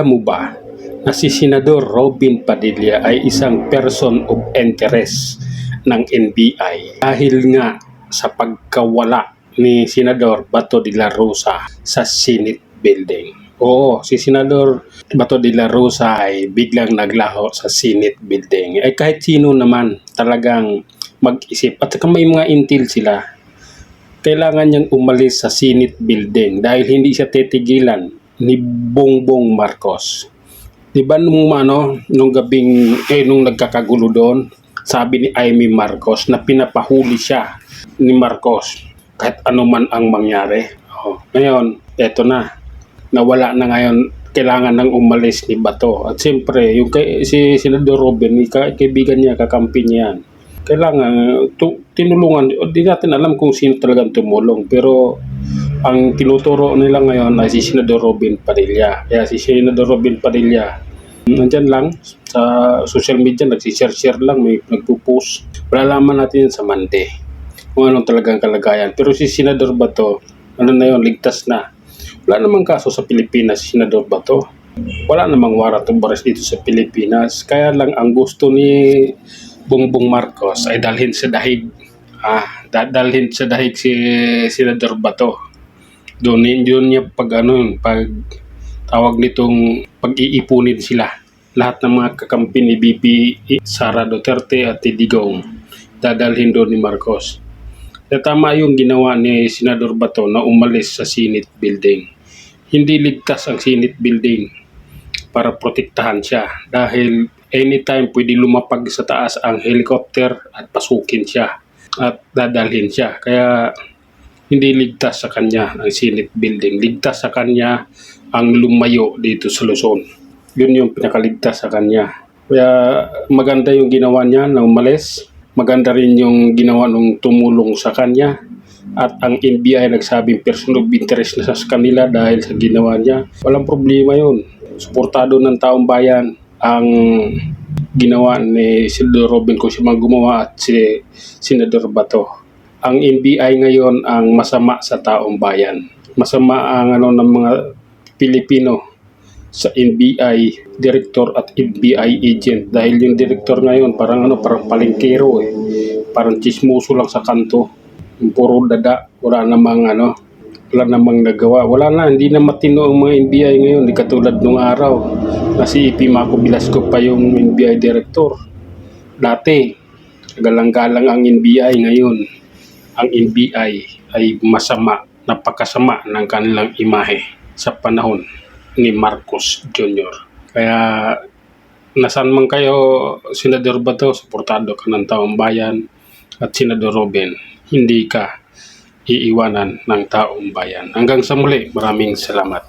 Alam mo ba na si Senador Robin Padilla ay isang person of interest ng NBI dahil nga sa pagkawala ni Senador Bato de la Rosa sa Senate building. Oo, si Senador Bato de la Rosa ay biglang naglaho sa Senate building. Ay kahit sino naman talagang mag-isip at saka may mga intel sila, kailangan niyang umalis sa Senate building dahil hindi siya titigilan ni Bongbong Marcos. Di ba nung nung nagkakagulo doon, sabi ni Amy Marcos na pinapahuli siya ni Marcos kahit ano man ang mangyari. Ngayon, eto na. Nawala na ngayon, kailangan nang umalis ni Bato. At siyempre, si Senador Robin, kaibigan niya, kakampi niya yan. Kailangan tinulungan. Di natin alam kung sino talagang tumulong. Pero ang tinuturo nila ngayon ay si Senador Robin Padilla. Kaya si Senador Robin Padilla, nandyan lang sa social media, nagsishare lang, may nagpo-post. Malalaman natin yun sa Monday kung anong talagang kalagayan. Pero si Senador Bato, ano na yun, ligtas na. Wala namang kaso sa Pilipinas si Senador Bato. Wala namang warrant of arrest dito sa Pilipinas. Kaya lang ang gusto ni Bongbong Marcos ay dalhin sa dahig. Dalhin sa dahig si Senador Bato. Doon niya pag tawag nitong pag-iipunin sila. Lahat ng mga kakampi ni BP Sara Duterte at Digong dadalhin doon ni Marcos. Kaya tama yung ginawa ni Senador Bato na umalis sa Senate building. Hindi ligtas ang Senate building para protektahan siya dahil anytime pwede lumapag sa taas ang helicopter at pasukin siya at dadalhin siya. Kaya hindi ligtas sa kanya ang Senate building. Ligtas sa kanya ang lumayo dito sa Luzon. Yun yung pinakaligtas sa kanya. Kaya maganda yung ginawa niya na umalis. Maganda rin yung ginawa nung tumulong sa kanya. At ang NBI nagsabing person of interest na sa kanila dahil sa ginawa niya. Walang problema yun. Suportado ng taong bayan ang ginawa ni Senador Robin kung siya mang gumawa at si Senador Bato. Ang NBI ngayon ang masama sa taong bayan. Masama ang ng mga Pilipino sa NBI director at NBI agent dahil yung director ngayon parang palengkero parang chismoso lang sa kanto, puro dada, wala namang nagawa, hindi na matino ang mga NBI ngayon, di katulad nung araw na si EP Mako Velasco pa yung NBI director. Dati galang-galang ang NBI, ngayon ang NBI ay napakasama ng kanilang imahe sa panahon ni Marcos Jr. Kaya nasaan man kayo, Senador Bato, suportado ka ng taong bayan, at Senador Robin, hindi ka iiwanan ng taong bayan. Hanggang sa muli, maraming salamat.